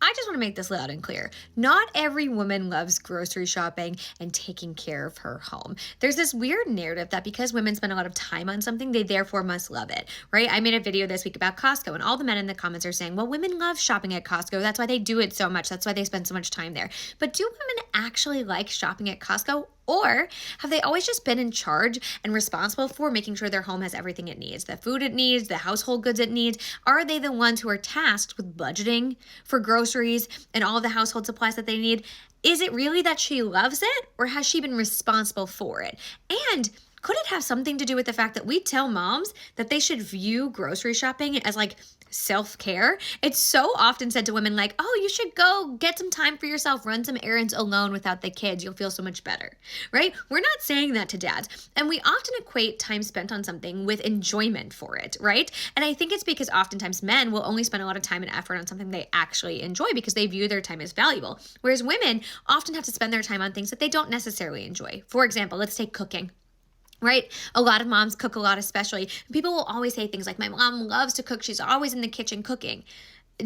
I just want to make this loud and clear. Not every woman loves grocery shopping and taking care of her home. There's this weird narrative that because women spend a lot of time on something, they therefore must love it, right? I made a video this week about Costco, and all the men in the comments are saying, well, women love shopping at Costco. That's why they do it so much. That's why they spend so much time there. But do women actually like shopping at Costco? Or have they always just been in charge and responsible for making sure their home has everything it needs, the food it needs, the household goods it needs? Are they the ones who are tasked with budgeting for groceries and all of the household supplies that they need? Is it really that she loves it, or has she been responsible for it? And could it have something to do with the fact that we tell moms that they should view grocery shopping as like self-care? It's so often said to women like, oh, you should go get some time for yourself, run some errands alone without the kids. You'll feel so much better, right? We're not saying that to dads. And we often equate time spent on something with enjoyment for it, right? And I think it's because oftentimes men will only spend a lot of time and effort on something they actually enjoy because they view their time as valuable. Whereas women often have to spend their time on things that they don't necessarily enjoy. For example, let's take cooking. Right? A lot of moms cook a lot, especially. People will always say things like, my mom loves to cook. She's always in the kitchen cooking.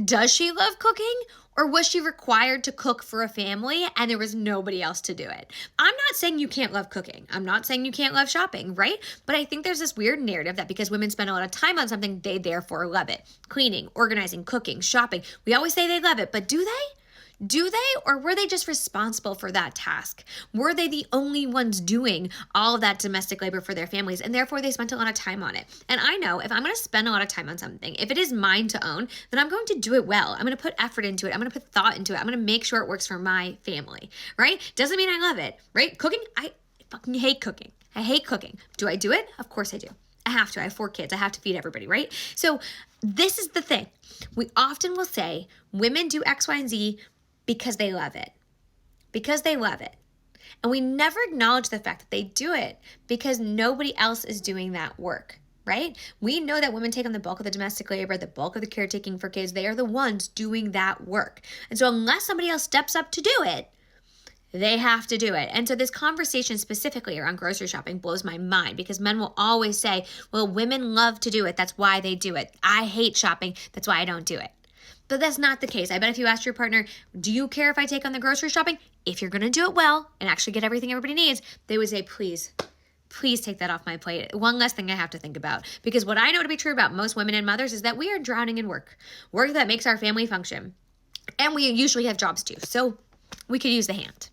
Does she love cooking? Or was she required to cook for a family and there was nobody else to do it? I'm not saying you can't love cooking. I'm not saying you can't love shopping, right? But I think there's this weird narrative that because women spend a lot of time on something, they therefore love it. Cleaning, organizing, cooking, shopping. We always say they love it, but do they? Do they, or were they just responsible for that task? Were they the only ones doing all of that domestic labor for their families, and therefore they spent a lot of time on it? And I know if I'm going to spend a lot of time on something, if it is mine to own, then I'm going to do it well. I'm going to put effort into it. I'm going to put thought into it. I'm going to make sure it works for my family, right? Doesn't mean I love it, right? Cooking, I fucking hate cooking. I hate cooking. Do I do it? Of course I do. I have to. I have 4 kids. I have to feed everybody, right? So this is the thing. We often will say women do X, Y, and Z because they love it. Because they love it. And we never acknowledge the fact that they do it because nobody else is doing that work, right? We know that women take on the bulk of the domestic labor, the bulk of the caretaking for kids. They are the ones doing that work. And so unless somebody else steps up to do it, they have to do it. And so this conversation specifically around grocery shopping blows my mind because men will always say, well, women love to do it. That's why they do it. I hate shopping. That's why I don't do it. But that's not the case. I bet if you asked your partner, do you care if I take on the grocery shopping? If you're going to do it well and actually get everything everybody needs, they would say, please take that off my plate. One less thing I have to think about. Because what I know to be true about most women and mothers is that we are drowning in work that makes our family function. And we usually have jobs too. So we could use the hand.